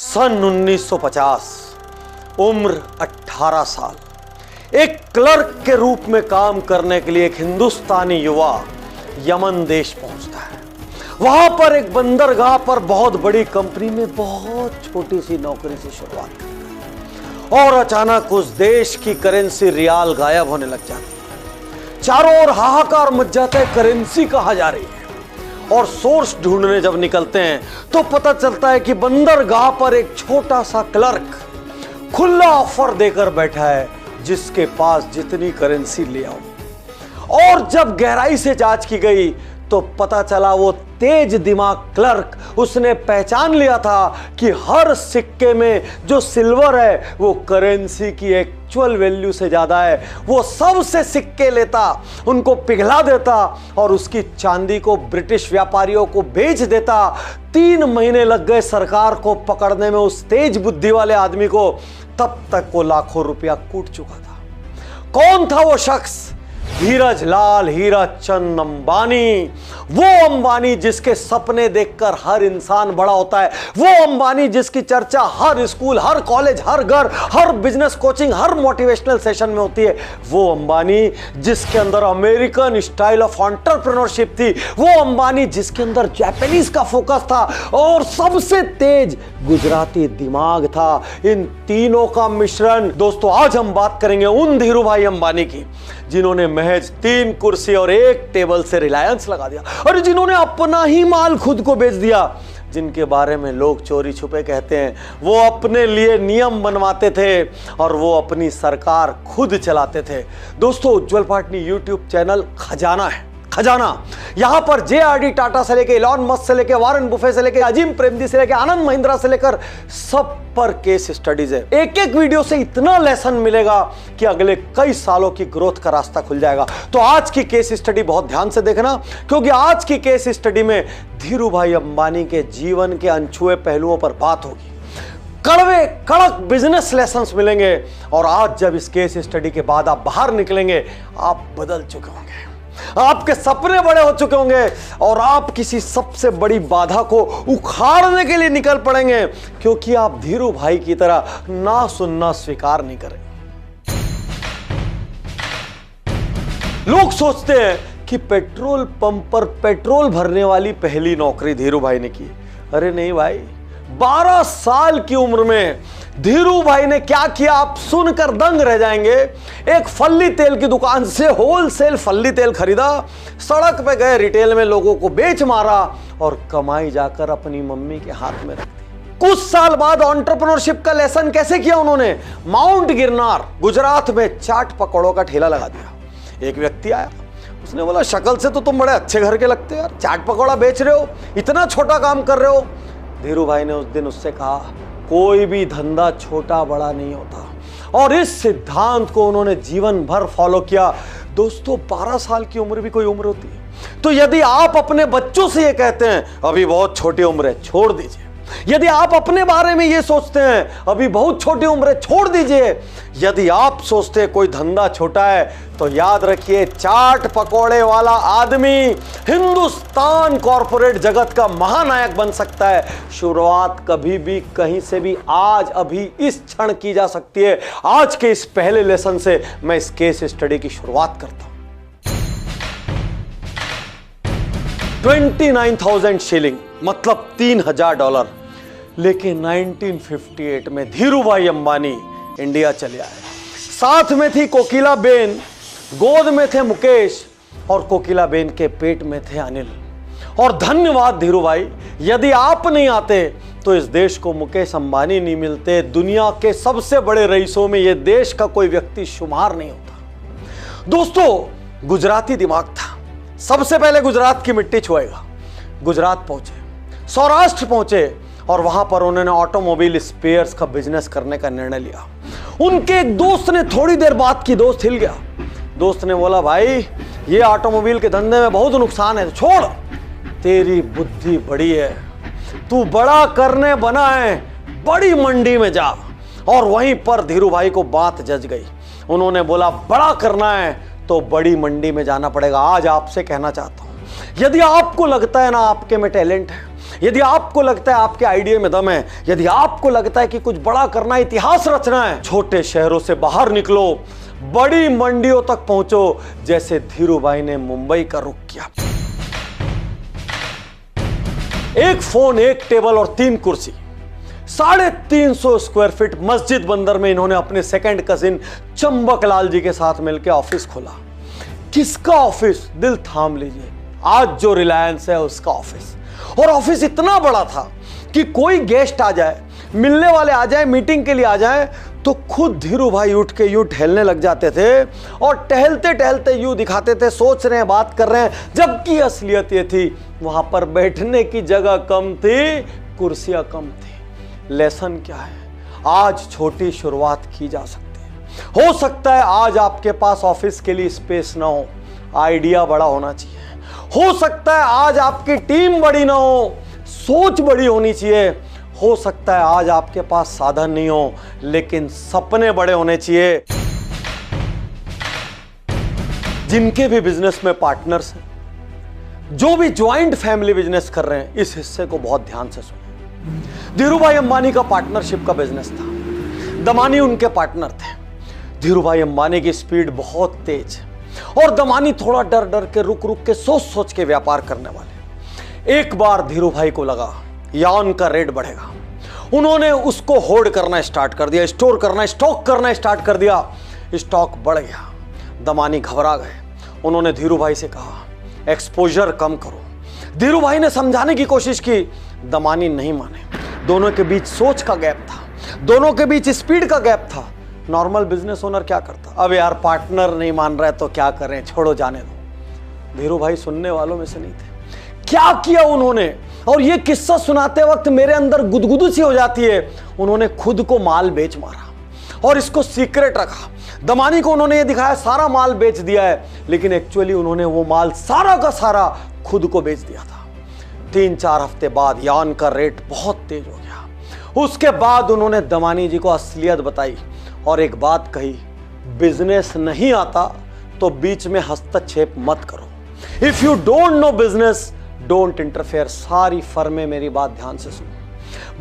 सन 1950, उम्र 18 साल, एक क्लर्क के रूप में काम करने के लिए एक हिंदुस्तानी युवा यमन देश पहुंचता है। वहां पर एक बंदरगाह पर बहुत बड़ी कंपनी में बहुत छोटी सी नौकरी से शुरुआत करता है और अचानक उस देश की करेंसी रियाल गायब होने लग जाती है। चारों ओर हाहाकार मच जाता है, करेंसी कहां जा रही है। और सोर्स ढूंढने जब निकलते हैं तो पता चलता है कि बंदरगाह पर एक छोटा सा क्लर्क खुला ऑफर देकर बैठा है, जिसके पास जितनी करेंसी ले आओ। और जब गहराई से जांच की गई तो पता चला वो तेज दिमाग क्लर्क उसने पहचान लिया था कि हर सिक्के में जो सिल्वर है वो करेंसी की एक्चुअल वैल्यू से ज्यादा है। वो सबसे सिक्के लेता, उनको पिघला देता और उसकी चांदी को ब्रिटिश व्यापारियों को बेच देता। 3 महीने लग गए सरकार को पकड़ने में उस तेज बुद्धि वाले आदमी को, तब तक वो लाखों रुपया कूट चुका था। कौन था वो शख्स? धीरज लाल हीराचंद अंबानी। वो अंबानी जिसके सपने देखकर हर इंसान बड़ा होता है। वो अंबानी जिसकी चर्चा हर स्कूल, हर कॉलेज, हर घर, हर बिजनेस कोचिंग, हर मोटिवेशनल सेशन में होती है। वो अंबानी जिसके अंदर अमेरिकन स्टाइल ऑफ एंटरप्रेन्योरशिप थी। वो अंबानी जिसके अंदर जापानीज का फोकस था और सबसे तेज गुजराती दिमाग था। इन तीनों का मिश्रण। दोस्तों, आज हम बात करेंगे उन धीरूभाई अंबानी की जिन्होंने महज 3 कुर्सी और 1 टेबल से रिलायंस लगा दिया, और जिन्होंने अपना ही माल खुद को बेच दिया, जिनके बारे में लोग चोरी छुपे कहते हैं। वो अपने लिए नियम बनवाते थे और वो अपनी सरकार खुद चलाते थे। दोस्तों, उज्जवल पाटनी यूट्यूब चैनल खजाना है। खजाना यहां पर JRD टाटा से लेकर इलॉन मस्क से लेकर वारेन बुफे से लेकर अजीम प्रेमजी से लेकर आनंद महिंद्रा से लेकर सब पर केस स्टडीज है। एक एक वीडियो से इतना लेसन मिलेगा कि अगले कई सालों की ग्रोथ का रास्ता खुल जाएगा। तो आज की केस स्टडी बहुत ध्यान से देखना, क्योंकि आज की केस स्टडी में धीरूभाई अंबानी के जीवन के अनछुए पहलुओं पर बात होगी। कड़वे कड़क बिजनेस लेसन्स मिलेंगे और आज जब इस केस स्टडी के बाद आप बाहर निकलेंगे, आप बदल चुके होंगे, आपके सपने बड़े हो चुके होंगे और आप किसी सबसे बड़ी बाधा को उखाड़ने के लिए निकल पड़ेंगे, क्योंकि आप धीरू भाई की तरह ना सुनना स्वीकार नहीं करेंगे। लोग सोचते हैं कि पेट्रोल पंप पर पेट्रोल भरने वाली पहली नौकरी धीरू भाई ने की। अरे नहीं भाई, 12 साल की उम्र में धीरू भाई ने क्या किया आप सुनकर दंग रह जाएंगे। एक फल्ली तेल की दुकान से होलसेल फल्ली तेल खरीदा, सड़क पे गए रिटेल में लोगों को बेच मारा और कमाई जाकर अपनी मम्मी के हाथ में रख दी। कुछ साल बाद एंटरप्रेन्योरशिप का लेसन कैसे किया उन्होंने? माउंट गिरनार गुजरात में चाट पकौड़ों का ठेला लगा दिया। एक व्यक्ति आया, उसने बोला, शक्ल से तो तुम बड़े अच्छे घर के लगते हो यार, चाट पकौड़ा बेच रहे हो, इतना छोटा काम कर रहे हो। धीरू भाई ने उस दिन उससे कहा, कोई भी धंधा छोटा बड़ा नहीं होता, और इस सिद्धांत को उन्होंने जीवन भर फॉलो किया। दोस्तों, 12 साल की उम्र भी कोई उम्र होती है? तो यदि आप अपने बच्चों से ये कहते हैं अभी बहुत छोटी उम्र है, छोड़ दीजिए। यदि आप अपने बारे में ये सोचते हैं अभी बहुत छोटी उम्र है, छोड़ दीजिए। यदि आप सोचते हैं कोई धंधा छोटा है, तो याद रखिए, चाट पकोड़े वाला आदमी हिंदुस्तान कॉरपोरेट जगत का महानायक बन सकता है। शुरुआत कभी भी कहीं से भी आज अभी इस क्षण की जा सकती है। आज के इस पहले लेसन से मैं इस केस स्टडी की शुरुआत करता हूं। 29,000 शिलिंग मतलब $3,000 लेके 1958 में धीरूभाई अंबानी इंडिया चले आए। साथ में थी कोकिला बेन, गोद में थे मुकेश और कोकिला बेन के पेट में थे अनिल। और धन्यवाद धीरूभाई, यदि आप नहीं आते तो इस देश को मुकेश अंबानी नहीं मिलते। दुनिया के सबसे बड़े रईसों में यह देश का कोई व्यक्ति शुमार नहीं होता। दोस्तों, गुजराती दिमाग था। सबसे पहले गुजरात की मिट्टी छुएगा। गुजरात पहुंचे, सौराष्ट्र पहुंचे और वहां पर उन्होंने ऑटोमोबाइल स्पेयर्स का बिजनेस करने का निर्णय लिया। उनके एक दोस्त ने थोड़ी देर बाद की दोस्त हिल गया। दोस्त ने बोला, भाई ये ऑटोमोबाइल के धंधे में बहुत नुकसान है, छोड़। तेरी बुद्धि बड़ी है, तू बड़ा करने बना है, बड़ी मंडी में जा। और वहीं पर धीरू भाई को बात जच गई। उन्होंने बोला, बड़ा करना है तो बड़ी मंडी में जाना पड़ेगा। आज आपसे कहना चाहता हूं, यदि आपको लगता है ना आपके में टैलेंट है, यदि आपको लगता है आपके आइडिया में दम है, यदि आपको लगता है कि कुछ बड़ा करना है, इतिहास रचना है, छोटे शहरों से बाहर निकलो, बड़ी मंडियों तक पहुंचो, जैसे धीरूभाई ने मुंबई का रुख किया। एक फोन, एक टेबल और 3 कुर्सी, 350 स्क्वायर फीट मस्जिद बंदर में इन्होंने अपने सेकंड कजिन चंबक लाल जी के साथ मिलकर ऑफिस खोला। किसका ऑफिस? दिल थाम लीजिए, आज जो रिलायंस है उसका ऑफिस। और ऑफिस इतना बड़ा था कि कोई गेस्ट आ जाए, मिलने वाले आ जाए, मीटिंग के लिए आ जाए, तो खुद धीरूभाई उठ के यूं टहलने लग जाते थे और टहलते टहलते यूं दिखाते थे सोच रहे हैं, बात कर रहे हैं, जबकि असलियत ये थी वहां पर बैठने की जगह कम थी, कुर्सियां कम थी। लेसन क्या है? आज छोटी शुरुआत की जा सकती है। हो सकता है आज आपके पास ऑफिस के लिए स्पेस ना हो, आइडिया बड़ा होना चाहिए। हो सकता है आज आपकी टीम बड़ी ना हो, सोच बड़ी होनी चाहिए। हो सकता है आज आपके पास साधन नहीं हो, लेकिन सपने बड़े होने चाहिए। जिनके भी बिजनेस में पार्टनर्स हैं, जो भी ज्वाइंट फैमिली बिजनेस कर रहे हैं, इस हिस्से को बहुत ध्यान से सुनिए। धीरूभाई अंबानी का पार्टनरशिप का बिजनेस था। दमानी उनके पार्टनर थे। धीरूभाई अंबानी की स्पीड बहुत तेज है और दमानी थोड़ा डर डर के, रुक रुक के, सोच सोच के व्यापार करने वाले। एक बार धीरूभाई को लगा यान का रेट बढ़ेगा। उन्होंने उसको होल्ड करना स्टार्ट कर दिया, स्टोर करना, स्टॉक करना स्टार्ट कर दिया। स्टॉक बढ़ गया। दमानी घबरा गए। उन्होंने धीरूभाई से कहा एक्सपोजर कम करो। धीरूभाई ने समझाने की कोशिश की, दमानी नहीं माने। दोनों के बीच सोच का गैप था, दोनों के बीच स्पीड का गैप था। नॉर्मल बिजनेस ओनर क्या करता? अब यार पार्टनर नहीं मान रहा है तो क्या करें, छोड़ो, जाने दो। धीरूभाई सुनने वालों में से नहीं थे। क्या किया उन्होंने, और ये किस्सा सुनाते वक्त मेरे अंदर गुदगुदू सी हो जाती है। उन्होंने खुद को माल बेच मारा और इसको सीक्रेट रखा। दमानी को उन्होंने ये दिखाया सारा माल बेच दिया है, लेकिन एक्चुअली उन्होंने वो माल सारा का सारा खुद को बेच दिया था। 3-4 हफ्ते बाद यान का रेट बहुत तेज हो गया। उसके बाद उन्होंने दमानी जी को असलियत बताई और एक बात कही, बिजनेस नहीं आता तो बीच में हस्तक्षेप मत करो। If you don't know business, don't interfere. सारी फर्में मेरी बात ध्यान से सुनो।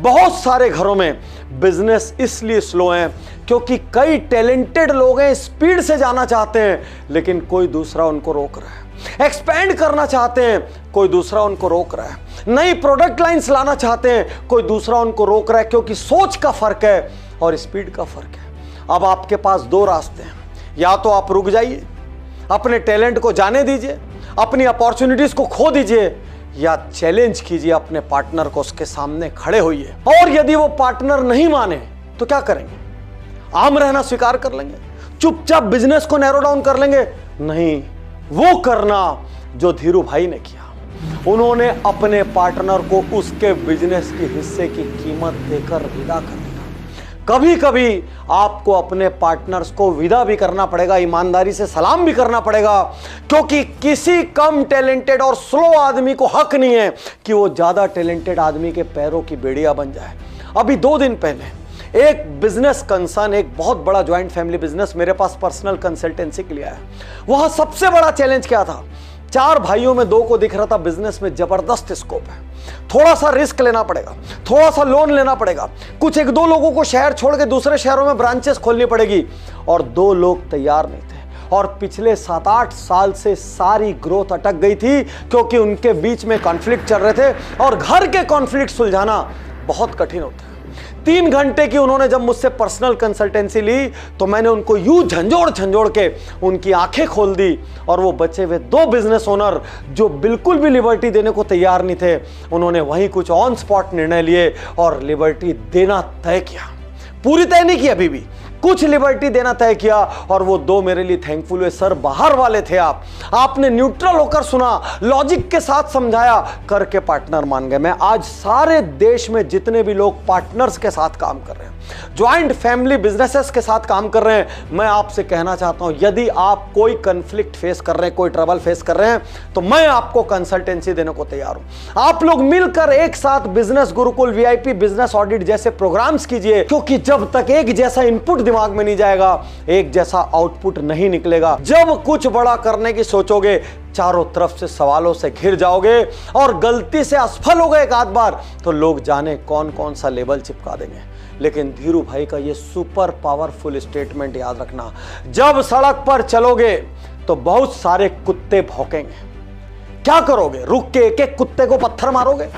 बहुत सारे घरों में बिजनेस इसलिए स्लो हैं क्योंकि कई टैलेंटेड लोग हैं, स्पीड से जाना चाहते हैं, लेकिन कोई दूसरा उनको रोक रहा है। एक्सपेंड करना चाहते हैं, कोई दूसरा उनको रोक रहा है। नई प्रोडक्ट लाइंस लाना चाहते हैं, कोई दूसरा उनको रोक रहा है, क्योंकि सोच का फर्क है और स्पीड का फर्क है। अब आपके पास 2 रास्ते हैं। या तो आप रुक जाइए, अपने टैलेंट को जाने दीजिए, अपनी अपॉर्चुनिटीज को खो दीजिए, या चैलेंज कीजिए अपने पार्टनर को, उसके सामने खड़े होइए। और यदि वो पार्टनर नहीं माने तो क्या करेंगे? आम रहना स्वीकार कर लेंगे, चुपचाप बिजनेस को नैरो डाउन कर लेंगे? नहीं, वो करना जो धीरूभाई ने किया। उन्होंने अपने पार्टनर को उसके बिजनेस के हिस्से की कीमत देकर विदा कर दिया। कभी कभी आपको अपने पार्टनर्स को विदा भी करना पड़ेगा, ईमानदारी से सलाम भी करना पड़ेगा, क्योंकि किसी कम टैलेंटेड और स्लो आदमी को हक नहीं है कि वो ज्यादा टैलेंटेड आदमी के पैरों की बेड़िया बन जाए। अभी 2 दिन पहले एक बिजनेस कंसर्न, एक बहुत बड़ा ज्वाइंट फैमिली बिजनेस मेरे पास पर्सनल कंसल्टेंसी के लिए आया। वहां सबसे बड़ा चैलेंज क्या था? 4 भाइयों में 2 को दिख रहा था बिजनेस में जबरदस्त स्कोप है, थोड़ा सा रिस्क लेना पड़ेगा, थोड़ा सा लोन लेना पड़ेगा, कुछ 1-2 लोगों को शहर छोड़ के दूसरे शहरों में ब्रांचेस खोलनी पड़ेगी, और 2 लोग तैयार नहीं थे। और पिछले 7-8 साल से सारी ग्रोथ अटक गई थी क्योंकि उनके बीच में कॉन्फ्लिक्ट चल रहे थे, और घर के कॉन्फ्लिक्ट सुलझाना बहुत कठिन होता है। 3 घंटे की उन्होंने जब मुझसे पर्सनल कंसल्टेंसी ली तो मैंने उनको यूं झंझोड़ के उनकी आंखें खोल दी, और वो बचे हुए 2 बिजनेस ओनर जो बिल्कुल भी लिबर्टी देने को तैयार नहीं थे, उन्होंने वहीं कुछ ऑन स्पॉट निर्णय लिए और लिबर्टी देना तय किया। पूरी तय नहीं की, अभी भी कुछ लिबर्टी देना तय किया, और वो 2 मेरे लिए थैंकफुल हुए। सर, बाहर वाले थे आपने न्यूट्रल होकर सुना, लॉजिक के साथ समझाया, करके पार्टनर मान गए। मैं आज सारे देश में जितने भी लोग पार्टनर्स के साथ काम कर रहे हैं, ज्वाइंट फैमिली बिजनेसेस के साथ काम कर रहे हैं, मैं आपसे कहना चाहता हूं, यदि आप कोई कंफ्लिक्ट फेस कर रहे हैं, कोई ट्रबल फेस कर रहे हैं, तो मैं आपको कंसल्टेंसी देने को तैयार हूं। आप लोग मिलकर एक साथ business Gurukul, VIP, business audit जैसे प्रोग्राम्स कीजिए, क्योंकि जब तक एक जैसा इनपुट दिमाग में नहीं जाएगा, एक जैसा आउटपुट नहीं निकलेगा। जब कुछ बड़ा करने की सोचोगे चारों तरफ से सवालों से घिर जाओगे और गलती से असफल हो गए एक आध बार तो लोग जाने कौन कौन सा लेबल चिपका देंगे। लेकिन धीरू भाई का ये सुपर पावरफुल स्टेटमेंट याद रखना, जब सड़क पर चलोगे तो बहुत सारे कुत्ते भौंकेंगे। क्या करोगे? रुक के एक एक कुत्ते को पत्थर मारोगे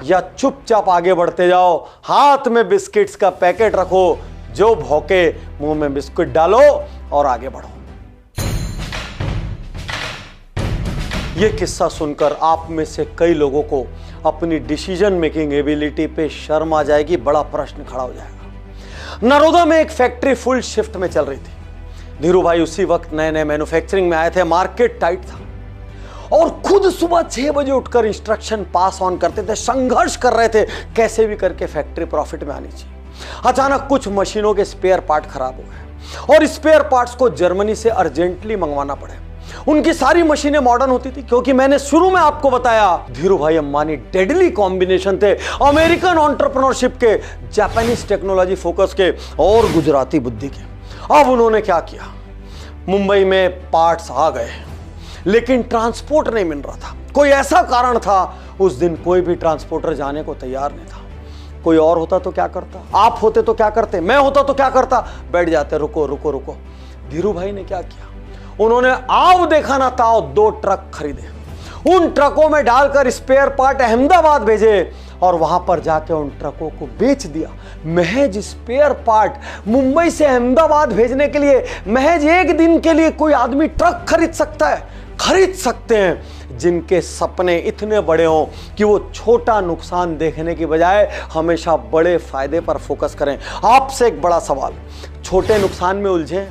या चुपचाप आगे बढ़ते जाओ, हाथ में बिस्किट्स का पैकेट रखो, जो भौंके मुंह में बिस्कुट डालो और आगे बढ़ो। यह किस्सा सुनकर आप में से कई लोगों को अपनी डिसीजन मेकिंग एबिलिटी पे शर्म आ जाएगी, बड़ा प्रश्न खड़ा हो जाएगा। नरोदा में एक फैक्ट्री फुल शिफ्ट में चल रही थी। धीरू भाई उसी वक्त नए नए मैन्युफैक्चरिंग में आए थे, मार्केट टाइट था और खुद सुबह 6 बजे उठकर इंस्ट्रक्शन पास ऑन करते थे, संघर्ष कर रहे थे कैसे भी करके फैक्ट्री प्रॉफिट में आनी चाहिए। अचानक कुछ मशीनों के स्पेयर पार्ट खराब हो गए और स्पेयर पार्ट्स को जर्मनी से अर्जेंटली मंगवाना पड़े। उनकी सारी मशीनें मॉडर्न होती थी क्योंकि मैंने शुरू में आपको बताया धीरू भाई अंबानी डेडली कॉम्बिनेशन थे अमेरिकन एंटरप्रेन्योरशिप के, जापानीज टेक्नोलॉजी फोकस के और गुजराती बुद्धि के। अब उन्होंने क्या किया, मुंबई में पार्ट्स आ गए लेकिन ट्रांसपोर्ट नहीं मिल रहा था। कोई ऐसा कारण था, उस दिन कोई भी ट्रांसपोर्टर जाने को तैयार नहीं था। कोई और होता तो क्या करता, आप होते तो क्या करते, मैं होता तो क्या करता, बैठ जाते रुको रुको रुको। धीरू भाई ने क्या किया, उन्होंने आओ देखा ना ताओ 2 ट्रक खरीदे, उन ट्रकों में डालकर स्पेयर पार्ट अहमदाबाद भेजे और वहां पर जाके उन ट्रकों को बेच दिया। महज स्पेयर पार्ट मुंबई से अहमदाबाद भेजने के लिए महज एक दिन के लिए कोई आदमी ट्रक खरीद सकता है। खरीद सकते हैं जिनके सपने इतने बड़े हों कि वो छोटा नुकसान देखने की बजाय हमेशा बड़े फायदे पर फोकस करें। आपसे एक बड़ा सवाल, छोटे नुकसान में उलझे,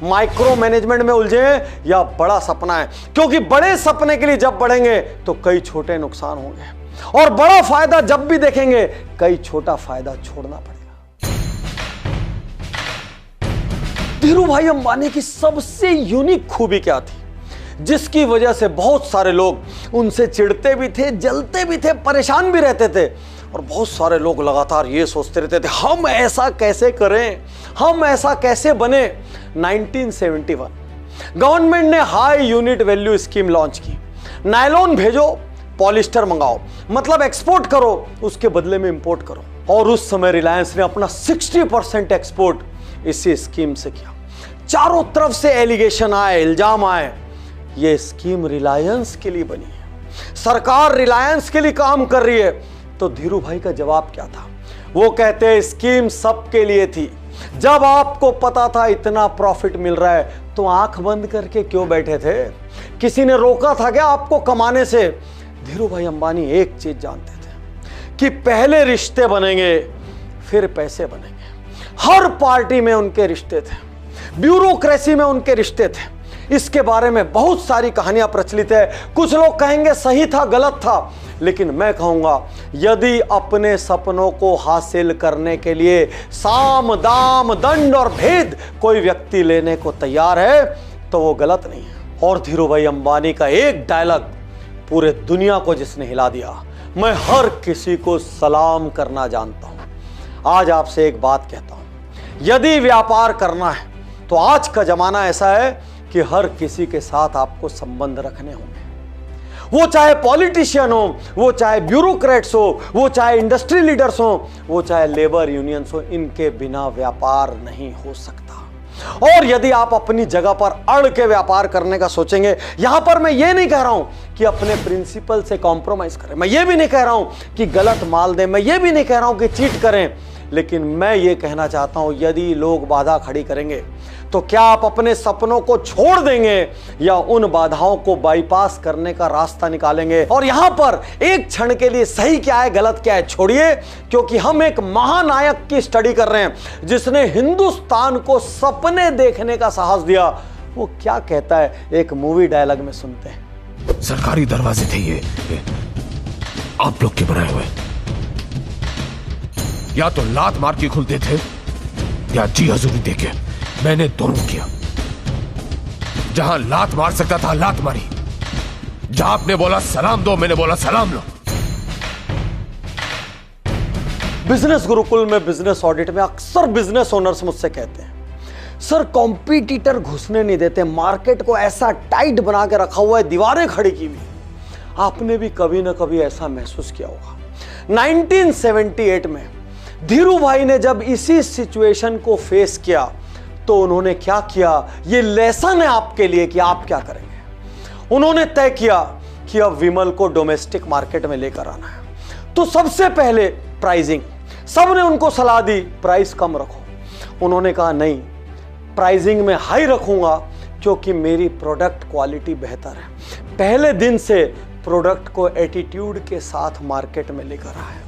माइक्रो मैनेजमेंट में उलझे या बड़ा सपना है? क्योंकि बड़े सपने के लिए जब बढ़ेंगे तो कई छोटे नुकसान होंगे और बड़ा फायदा जब भी देखेंगे कई छोटा फायदा छोड़ना पड़ेगा। धीरू भाई अंबानी की सबसे यूनिक खूबी क्या थी जिसकी वजह से बहुत सारे लोग उनसे चिढ़ते भी थे, जलते भी थे, परेशान भी रहते थे और बहुत सारे लोग लगातार ये सोचते रहते थे हम ऐसा कैसे करें, हम ऐसा कैसे बने। 1971 गवर्नमेंट ने high unit value scheme launch की। नायलॉन भेजो, पॉलिस्टर मंगाओ, मतलब एक्सपोर्ट करो, उसके बदले में इंपोर्ट करो। और उस समय रिलायंस ने अपना 60% एक्सपोर्ट इसी स्कीम से किया। चारों तरफ से एलिगेशन आए, इल्जाम आए, ये स्कीम रिलायंस के लिए बनी है, सरकार रिलायंस के लिए काम कर रही है। तो धीरू भाई का जवाब क्या था? वो कहते स्कीम सबके लिए थी। जब आपको पता था इतना प्रॉफिट मिल रहा है तो आंख बंद करके क्यों बैठे थे? किसी ने रोका था क्या आपको कमाने से? धीरू भाई अंबानी एक चीज जानते थे कि पहले रिश्ते बनेंगे फिर पैसे बनेंगे। हर पार्टी में उनके रिश्ते थे, ब्यूरोक्रेसी में उनके रिश्ते थे। इसके बारे में बहुत सारी कहानियां प्रचलित है। कुछ लोग कहेंगे सही था, गलत था, लेकिन मैं कहूंगा यदि अपने सपनों को हासिल करने के लिए साम दाम दंड और भेद कोई व्यक्ति लेने को तैयार है तो वो गलत नहीं है। और धीरू भाई अंबानी का एक डायलॉग पूरे दुनिया को जिसने हिला दिया, मैं हर किसी को सलाम करना जानता हूं। आज आपसे एक बात कहता हूं, यदि व्यापार करना है तो आज का जमाना ऐसा है कि हर किसी के साथ आपको संबंध रखने होंगे। वो चाहे पॉलिटिशियन हो, वो चाहे ब्यूरोक्रेट्स हो, वो चाहे इंडस्ट्री लीडर्स हो, वो चाहे लेबर यूनियंस हो, इनके बिना व्यापार नहीं हो सकता। और यदि आप अपनी जगह पर अड़ के व्यापार करने का सोचेंगे, यहां पर मैं ये नहीं कह रहा हूं कि अपने प्रिंसिपल से कॉम्प्रोमाइज करें, मैं ये भी नहीं कह रहा हूं कि गलत माल दें, मैं ये भी नहीं कह रहा हूं कि चीट करें, लेकिन मैं ये कहना चाहता हूं यदि लोग बाधा खड़ी करेंगे तो क्या आप अपने सपनों को छोड़ देंगे या उन बाधाओं को बाईपास करने का रास्ता निकालेंगे? और यहां पर एक क्षण के लिए सही क्या है गलत क्या है छोड़िए, क्योंकि हम एक महानायक की स्टडी कर रहे हैं जिसने हिंदुस्तान को सपने देखने का साहस दिया। वो क्या कहता है, एक मूवी डायलॉग में सुनते हैं। सरकारी दरवाजे थे ये आप लोग के बनाए हुए, या तो लात मार के खुलते थे या जी हजूरी देके। मैंने दोनों किया। जहां लात मार सकता था लात मारी, जहां आपने बोला सलाम दो मैंने बोला सलाम लो। बिजनेस गुरुकुल में बिजनेस ऑडिट में अक्सर बिजनेस ओनर्स मुझसे कहते हैं, सर कॉम्पिटिटर घुसने नहीं देते, मार्केट को ऐसा टाइट बना के रखा हुआ है, दीवारें खड़ी की हुई। आपने भी कभी ना कभी ऐसा महसूस किया होगा। 1978 में धीरू भाई ने जब इसी सिचुएशन को फेस किया तो उन्होंने क्या किया, ये लेसन है आपके लिए कि आप क्या करेंगे। उन्होंने तय किया कि अब विमल को डोमेस्टिक मार्केट में लेकर आना है। तो सबसे पहले प्राइसिंग, सबने उनको सलाह दी प्राइस कम रखो। उन्होंने कहा नहीं, प्राइसिंग में हाई रखूंगा क्योंकि मेरी प्रोडक्ट क्वालिटी बेहतर है। पहले दिन से प्रोडक्ट को एटीट्यूड के साथ मार्केट में लेकर आए।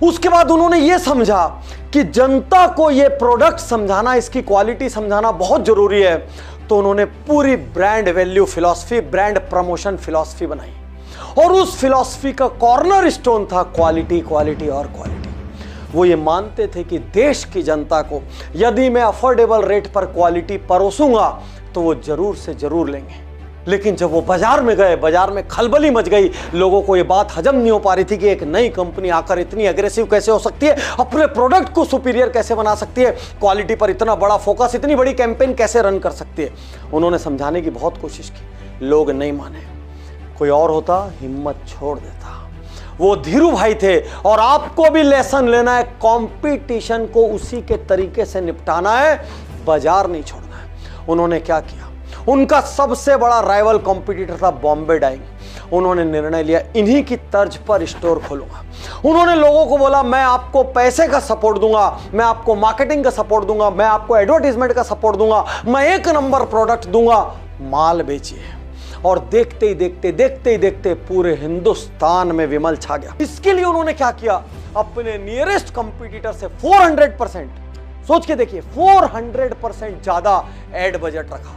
उसके बाद उन्होंने यह समझा कि जनता को यह प्रोडक्ट समझाना, इसकी क्वालिटी समझाना बहुत जरूरी है। तो उन्होंने पूरी brand value philosophy, brand promotion philosophy बनाई और उस फिलॉसफी का कॉर्नर स्टोन था क्वालिटी, क्वालिटी और क्वालिटी। वो ये मानते थे कि देश की जनता को यदि मैं अफोर्डेबल रेट पर क्वालिटी परोसूंगा तो वो जरूर से जरूर लेंगे। लेकिन जब वो बाजार में गए, बाजार में खलबली मच गई। लोगों को ये बात हजम नहीं हो पा रही थी कि एक नई कंपनी आकर इतनी एग्रेसिव कैसे हो सकती है, अपने प्रोडक्ट को सुपीरियर कैसे बना सकती है, क्वालिटी पर इतना बड़ा फोकस, इतनी बड़ी कैंपेन कैसे रन कर सकती है। उन्होंने समझाने की बहुत कोशिश की, लोग नहीं माने। कोई और होता हिम्मत छोड़ देता। वो धीरू भाई थे। और आपको भी लेसन लेना है, कंपटीशन को उसी के तरीके से निपटाना है, बाजार नहीं छोड़ना है। उन्होंने क्या किया, उनका सबसे बड़ा राइवल कॉम्पिटिटर था बॉम्बे डाइंग। उन्होंने निर्णय लिया इन्हीं की तर्ज पर स्टोर खोलूंगा। उन्होंने लोगों को बोला मैं आपको पैसे का सपोर्ट दूंगा, मैं आपको मार्केटिंग का सपोर्ट दूंगा, मैं आपको एडवर्टाइजमेंट का सपोर्ट दूंगा, मैं एक नंबर प्रोडक्ट दूंगा, माल बेचिए। और देखते ही देखते पूरे हिंदुस्तान में विमल छा गया। इसके लिए उन्होंने क्या किया, अपने नियरेस्ट कंपटीटर से 400%, सोच के देखिए 400% ज्यादा एड बजट रखा।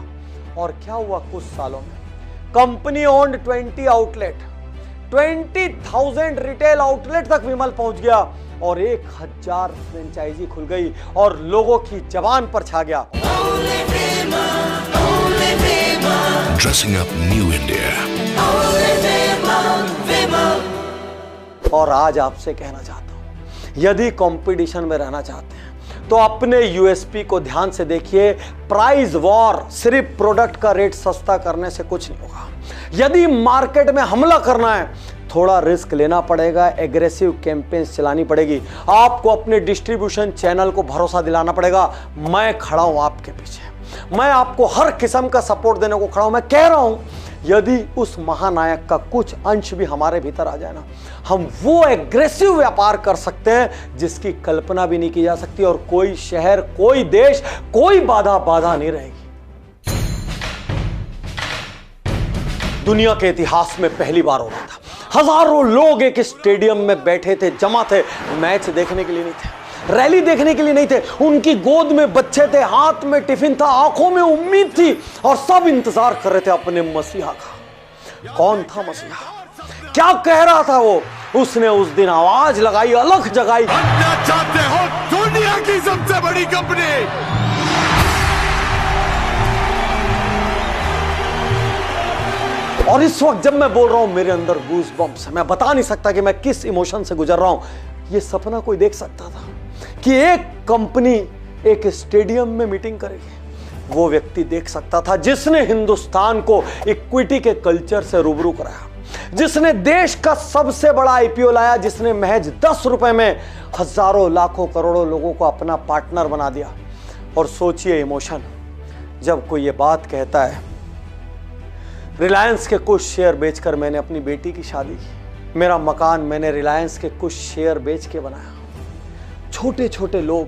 और क्या हुआ, कुछ सालों में company owned 20 outlet, 20,000 retail outlet तक विमल पहुंच गया और 1000 फ्रेंचाइजी खुल गई और लोगों की जबान पर छा गया, Dressing up New India. और आज आपसे कहना चाहता हूं, यदि कंपटीशन में रहना चाहते हैं तो अपने यूएसपी को ध्यान से देखिए। प्राइस वॉर, सिर्फ प्रोडक्ट का रेट सस्ता करने से कुछ नहीं होगा। यदि मार्केट में हमला करना है, थोड़ा रिस्क लेना पड़ेगा, एग्रेसिव कैंपेन्स चलानी पड़ेगी, आपको अपने डिस्ट्रीब्यूशन चैनल को भरोसा दिलाना पड़ेगा। मैं खड़ा हूं आपके पीछे, मैं आपको हर किस्म का सपोर्ट देने को खड़ा हूं। मैं कह रहा हूं यदि उस महानायक का कुछ अंश भी हमारे भीतर आ जाए ना, हम वो एग्रेसिव व्यापार कर सकते हैं जिसकी कल्पना भी नहीं की जा सकती और कोई शहर, कोई देश, कोई बाधा नहीं रहेगी। दुनिया के इतिहास में पहली बार हो रहा था, हजारों लोग एक स्टेडियम में बैठे थे, जमा थे, मैच देखने के लिए नहीं थे, रैली देखने के लिए नहीं थे। उनकी गोद में बच्चे थे, हाथ में टिफिन था, आंखों में उम्मीद थी और सब इंतजार कर रहे थे अपने मसीहा का। कौन था मसीहा, क्या कह रहा था वो? उसने उस दिन आवाज लगाई, अलख जगाई, बनना चाहते हो दुनिया की सबसे बड़ी कंपनी। और इस वक्त जब मैं बोल रहा हूं मेरे अंदर गूज बम्प्स है। मैं बता नहीं सकता कि मैं किस इमोशन से गुजर रहा हूं। ये सपना कोई देख सकता था कि एक कंपनी एक स्टेडियम में मीटिंग करेगी? वो व्यक्ति देख सकता था जिसने हिंदुस्तान को इक्विटी के कल्चर से रूबरू कराया, जिसने देश का सबसे बड़ा आईपीओ लाया, जिसने महज 10 रुपए में हजारों, लाखों, करोड़ों लोगों को अपना पार्टनर बना दिया। और सोचिए इमोशन, जब कोई ये बात कहता है, रिलायंस के कुछ शेयर बेचकर मैंने अपनी बेटी की शादी की, मेरा मकान मैंने रिलायंस के कुछ शेयर बेच के बनाया। छोटे छोटे लोग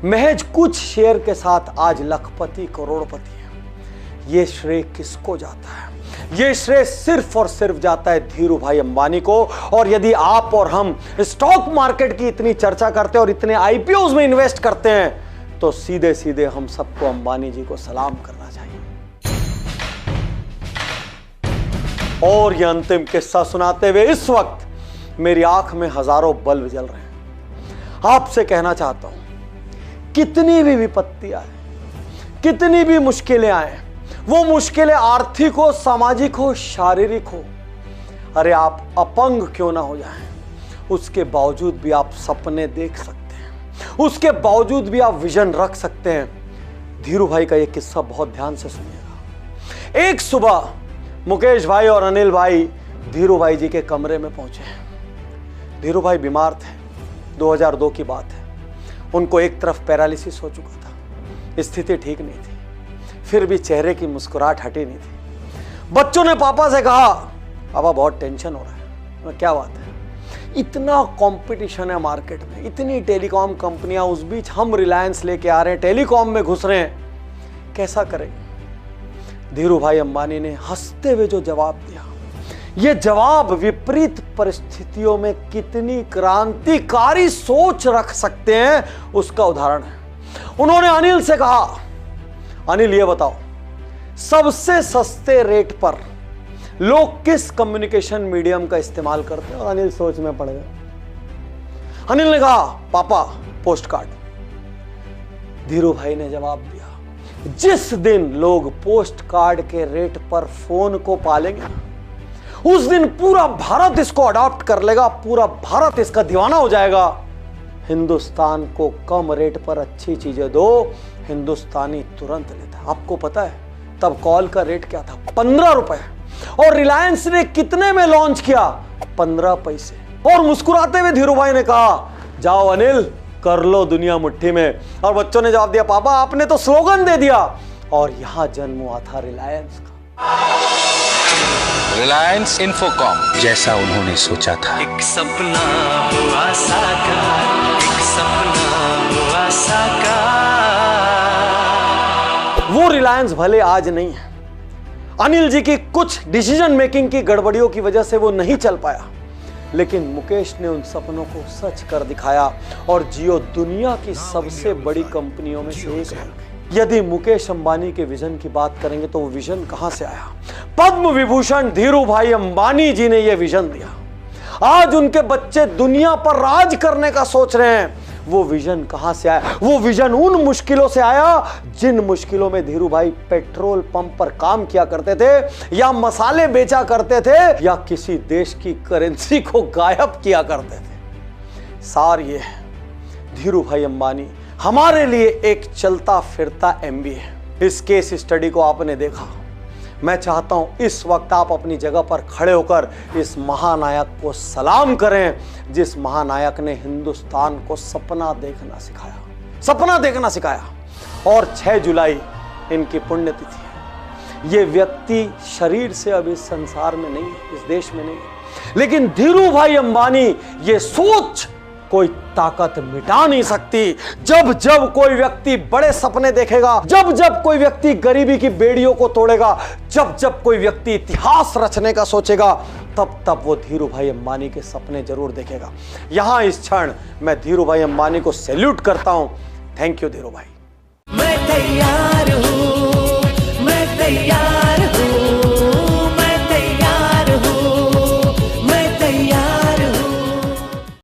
महज कुछ शेयर के साथ आज लखपति, करोड़पति हैं। ये श्रेय किसको जाता है? ये श्रेय सिर्फ और सिर्फ जाता है धीरू भाई अंबानी को। और यदि आप और हम स्टॉक मार्केट की इतनी चर्चा करते हैं और इतने आईपीओज में इन्वेस्ट करते हैं तो सीधे सीधे हम सबको अंबानी जी को सलाम करना चाहिए। और ये अंतिम किस्सा सुनाते हुए इस वक्त मेरी आंख में हजारों बल्ब जल रहे हैं। आपसे कहना चाहता हूं, कितनी भी विपत्ति आए, कितनी भी मुश्किलें आए, वो मुश्किलें आर्थिक हो, सामाजिक हो, शारीरिक हो, अरे आप अपंग क्यों ना हो जाएं, उसके बावजूद भी आप सपने देख सकते हैं, उसके बावजूद भी आप विजन रख सकते हैं। धीरू भाई का यह किस्सा बहुत ध्यान से सुनिएगा। एक सुबह मुकेश भाई और अनिल भाई धीरू भाई जी के कमरे में पहुंचे। धीरू भाई बीमार थे, 2002 की बात है। उनको एक तरफ पैरालिसिस हो चुका था, स्थिति ठीक नहीं थी, फिर भी चेहरे की मुस्कुराहट हटी नहीं थी। बच्चों ने पापा से कहा, पापा बहुत टेंशन हो रहा है। क्या बात है? इतना कंपटीशन है मार्केट में, इतनी टेलीकॉम कंपनियां, उस बीच हम रिलायंस लेके आ रहे हैं, टेलीकॉम में घुस रहे हैं, कैसा करें? धीरू भाई अंबानी ने हंसते हुए जो जवाब दिया, यह जवाब विपरीत परिस्थितियों में कितनी क्रांतिकारी सोच रख सकते हैं उसका उदाहरण है। उन्होंने अनिल से कहा, अनिल ये बताओ, सबसे सस्ते रेट पर लोग किस कम्युनिकेशन मीडियम का इस्तेमाल करते हैं? और अनिल सोच में पड़ गए। अनिल ने कहा, पापा पोस्ट कार्ड। धीरू भाई ने जवाब दिया, जिस दिन लोग पोस्ट कार्ड के रेट पर फोन को पालेंगे उस दिन पूरा भारत इसको अडॉप्ट कर लेगा, पूरा भारत इसका दीवाना हो जाएगा। हिंदुस्तान को कम रेट पर अच्छी चीजें दो, हिंदुस्तानी तुरंत लेता है। आपको पता है तब कॉल का रेट क्या था? 15 रुपए। और रिलायंस ने कितने में लॉन्च किया? 15 पैसे। और मुस्कुराते हुए धीरू भाई ने कहा, जाओ अनिल, कर लो दुनिया मुट्ठी में। और बच्चों ने जवाब दिया, पापा आपने तो स्लोगन दे दिया। और यहां जन्म हुआ था रिलायंस का। रिलायंस इंफोकॉम, जैसा उन्होंने सोचा था। एक सपना हुआ साकार, एक सपना हुआ साकार। वो रिलायंस भले आज नहीं है, अनिल जी की कुछ डिसीजन मेकिंग की गड़बड़ियों की वजह से वो नहीं चल पाया, लेकिन मुकेश ने उन सपनों को सच कर दिखाया और जियो दुनिया की सबसे बड़ी कंपनियों में से एक बन गई। यदि मुकेश अंबानी के विजन की बात करेंगे तो वो विजन कहां से आया? पद्म विभूषण धीरू भाई अंबानी जी ने यह विजन दिया। आज उनके बच्चे दुनिया पर राज करने का सोच रहे हैं। वो विजन कहां से आया? वो विजन उन मुश्किलों से आया जिन मुश्किलों में धीरू भाई पेट्रोल पंप पर काम किया करते थे, या मसाले बेचा करते थे, या किसी देश की करेंसी को गायब किया करते थे। सार ये है, धीरू भाई अंबानी हमारे लिए एक चलता फिरता MBA है। इस केस स्टडी को आपने देखा। मैं चाहता हूं इस वक्त आप अपनी जगह पर खड़े होकर इस महानायक को सलाम करें, जिस महानायक ने हिंदुस्तान को सपना देखना सिखाया, सपना देखना सिखाया। और 6 जुलाई इनकी पुण्यतिथि है। ये व्यक्ति शरीर से अब इस संसार में नहीं है, इस देश में नहीं है, लेकिन धीरू भाई अंबानी ये सोच कोई ताकत मिटा नहीं सकती। जब जब कोई व्यक्ति बड़े सपने देखेगा, जब जब कोई व्यक्ति गरीबी की बेड़ियों को तोड़ेगा, जब जब कोई व्यक्ति इतिहास रचने का सोचेगा, तब तब वो धीरू भाई अंबानी के सपने जरूर देखेगा। यहां इस क्षण मैं धीरू भाई अंबानी को सैल्यूट करता हूं। थैंक यू धीरू भाई। मैं तैयार